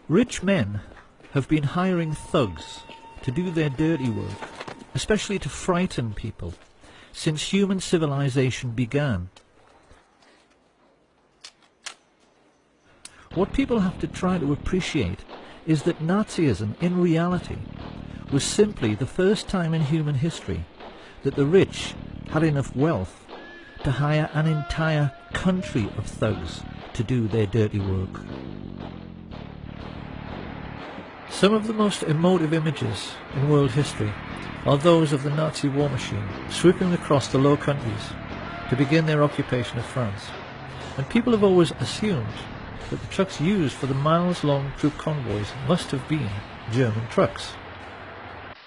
Rich men have been hiring thugs to do their dirty work, especially to frighten people, since human civilization began. What people have to try to appreciate is that Nazism, in reality, was simply the first time in human history that the rich had enough wealth to hire an entire country of thugs to do their dirty work. Some of the most emotive images in world history are those of the Nazi war machine sweeping across the Low Countries to begin their occupation of France. And people have always assumed that the trucks used for the miles-long troop convoys must have been German trucks.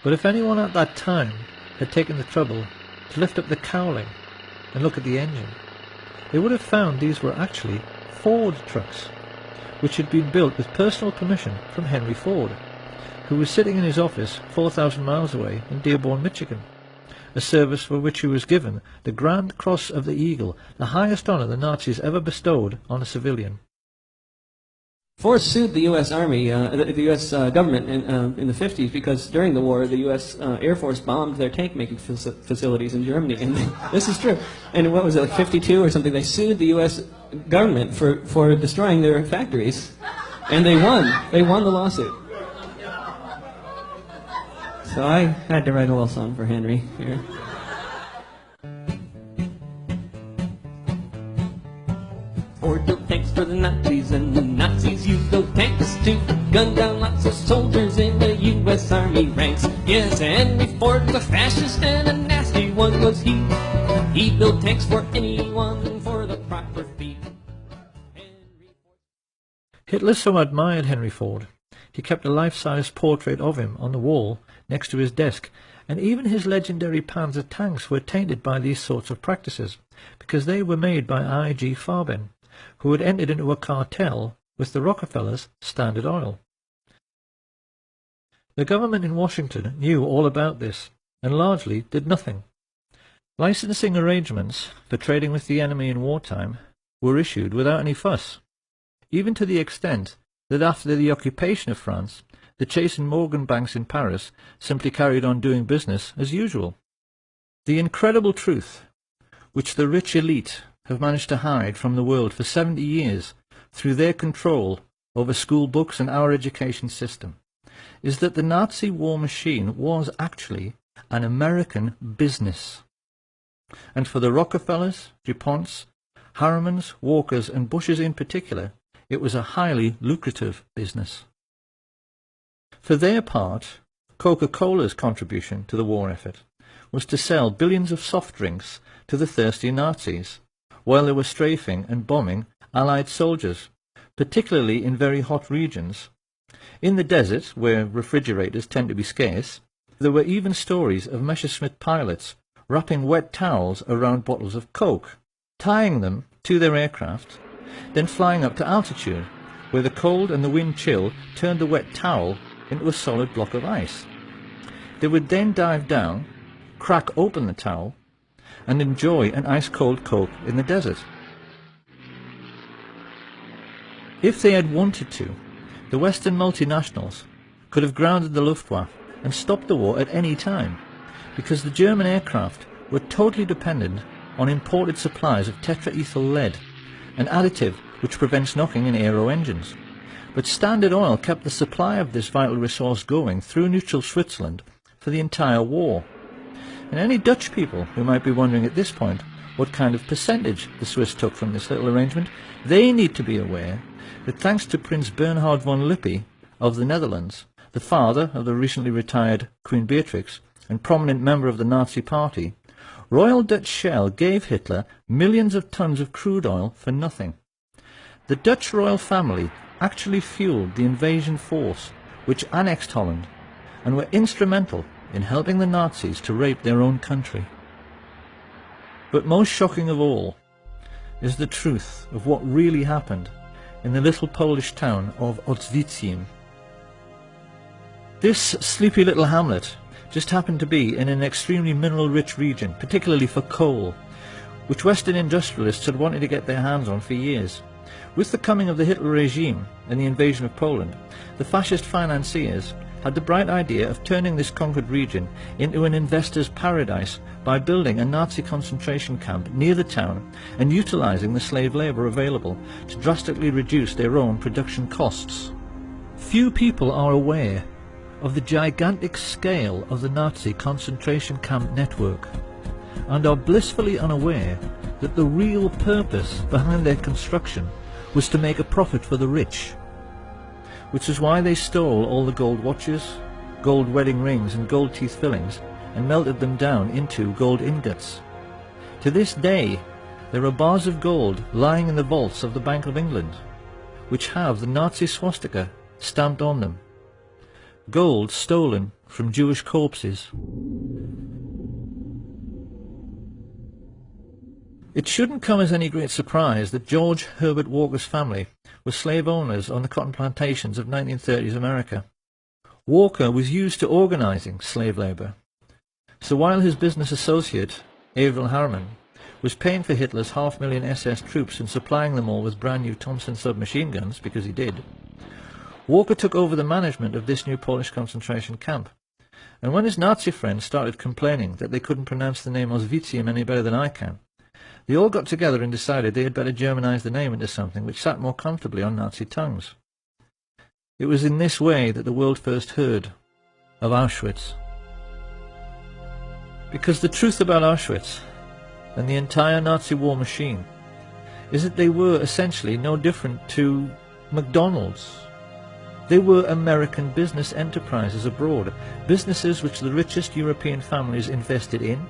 But if anyone at that time had taken the trouble to lift up the cowling and look at the engine, they would have found these were actually Ford trucks, which had been built with personal permission from Henry Ford, who was sitting in his office 4,000 miles away in Dearborn, Michigan, a service for which he was given the Grand Cross of the Eagle, the highest honor the Nazis ever bestowed on a civilian. Ford sued the U.S. Army, the U.S. government in the 50s because during the war the U.S. Air Force bombed their tank-making facilities in Germany. And this is true. And what was it, like 52 or something? They sued the U.S. government for destroying their factories. And they won. They won the lawsuit. So I had to write a little song for Henry here. Ford built tanks for the Nazis, and the Nazis used those tanks to gun down lots of soldiers in the U.S. Army ranks. Yes, Henry Ford was a fascist and a nasty one was he. He built tanks for anyone for the proper fee. Hitler so admired Henry Ford, he kept a life-size portrait of him on the wall next to his desk, and even his legendary Panzer tanks were tainted by these sorts of practices, because they were made by I.G. Farben, who had entered into a cartel with the Rockefellers' Standard Oil. The government in Washington knew all about this, and largely did nothing. Licensing arrangements for trading with the enemy in wartime were issued without any fuss, even to the extent that after the occupation of France, the Chase and Morgan banks in Paris simply carried on doing business as usual. The incredible truth, which the rich elite have managed to hide from the world for 70 years through their control over school books and our education system, is that the Nazi war machine was actually an American business. And for the Rockefellers, DuPonts, Harrimans, Walkers and Bushes in particular, it was a highly lucrative business. For their part, Coca-Cola's contribution to the war effort was to sell billions of soft drinks to the thirsty Nazis, while they were strafing and bombing Allied soldiers, particularly in very hot regions. In the desert, where refrigerators tend to be scarce, there were even stories of Messerschmitt pilots wrapping wet towels around bottles of Coke, tying them to their aircraft, then flying up to altitude, where the cold and the wind chill turned the wet towel into a solid block of ice. They would then dive down, crack open the towel, and enjoy an ice-cold Coke in the desert. If they had wanted to, the Western multinationals could have grounded the Luftwaffe and stopped the war at any time, because the German aircraft were totally dependent on imported supplies of tetraethyl lead, an additive which prevents knocking in aero engines. But Standard Oil kept the supply of this vital resource going through neutral Switzerland for the entire war. And any Dutch people who might be wondering at this point what kind of percentage the Swiss took from this little arrangement, they need to be aware that thanks to Prince Bernhard von Lippi of the Netherlands, the father of the recently retired Queen Beatrix and prominent member of the Nazi Party, Royal Dutch Shell gave Hitler millions of tons of crude oil for nothing. The Dutch royal family actually fueled the invasion force which annexed Holland and were instrumental in helping the Nazis to rape their own country. But most shocking of all is the truth of what really happened in the little Polish town of Oświęcim. This sleepy little hamlet just happened to be in an extremely mineral-rich region, particularly for coal, which Western industrialists had wanted to get their hands on for years. With the coming of the Hitler regime and the invasion of Poland, the fascist financiers had the bright idea of turning this conquered region into an investor's paradise by building a Nazi concentration camp near the town and utilizing the slave labor available to drastically reduce their own production costs. Few people are aware of the gigantic scale of the Nazi concentration camp network, and are blissfully unaware that the real purpose behind their construction was to make a profit for the rich, which is why they stole all the gold watches, gold wedding rings and gold teeth fillings and melted them down into gold ingots. To this day there are bars of gold lying in the vaults of the Bank of England, which have the Nazi swastika stamped on them. Gold stolen from Jewish corpses. It shouldn't come as any great surprise that George Herbert Walker's family were slave owners on the cotton plantations of 1930s America. Walker was used to organizing slave labor. So while his business associate, Averell Harriman, was paying for Hitler's 500,000 SS troops and supplying them all with brand new Thompson submachine guns, because he did, Walker took over the management of this new Polish concentration camp. And when his Nazi friends started complaining that they couldn't pronounce the name Auschwitz any better than I can, they all got together and decided they had better Germanize the name into something which sat more comfortably on Nazi tongues. It was in this way that the world first heard of Auschwitz. Because the truth about Auschwitz and the entire Nazi war machine is that they were essentially no different to McDonald's. They were American business enterprises abroad, businesses which the richest European families invested in,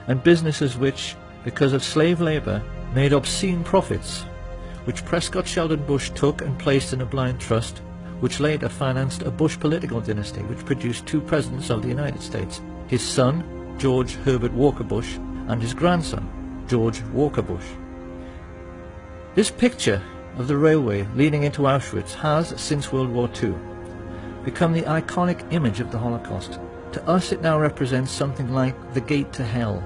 and businesses which, because of slave labor, made obscene profits, which Prescott Sheldon Bush took and placed in a blind trust, which later financed a Bush political dynasty which produced two presidents of the United States, his son, George Herbert Walker Bush, and his grandson, George Walker Bush. This picture of the railway leading into Auschwitz has, since World War II, become the iconic image of the Holocaust. To us it now represents something like the gate to hell.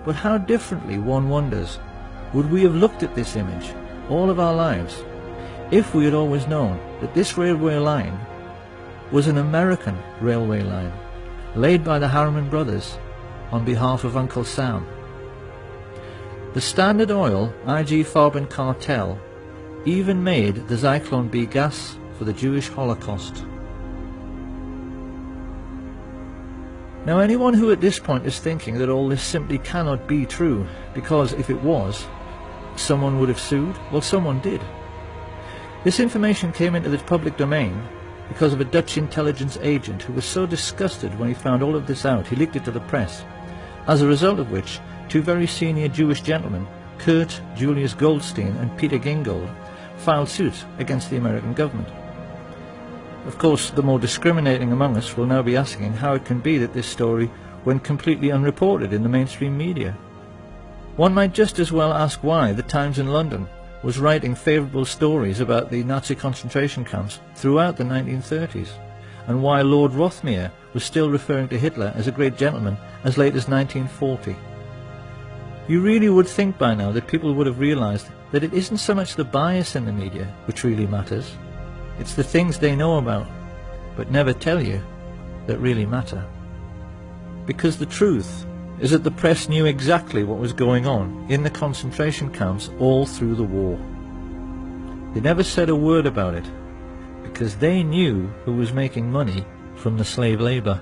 But how differently, one wonders, would we have looked at this image all of our lives if we had always known that this railway line was an American railway line laid by the Harriman brothers on behalf of Uncle Sam. The Standard Oil IG Farben cartel even made the Zyklon B gas for the Jewish Holocaust. Now anyone who at this point is thinking that all this simply cannot be true, because if it was, someone would have sued, well, someone did. This information came into the public domain because of a Dutch intelligence agent who was so disgusted when he found all of this out, he leaked it to the press, as a result of which two very senior Jewish gentlemen, Kurt Julius Goldstein and Peter Gingold, filed suit against the American government. Of course, the more discriminating among us will now be asking how it can be that this story went completely unreported in the mainstream media. One might just as well ask why the Times in London was writing favourable stories about the Nazi concentration camps throughout the 1930s, and why Lord Rothermere was still referring to Hitler as a great gentleman as late as 1940. You really would think by now that people would have realised that it isn't so much the bias in the media which really matters, it's the things they know about, but never tell you, that really matter. Because the truth is that the press knew exactly what was going on in the concentration camps all through the war. They never said a word about it, because they knew who was making money from the slave labour.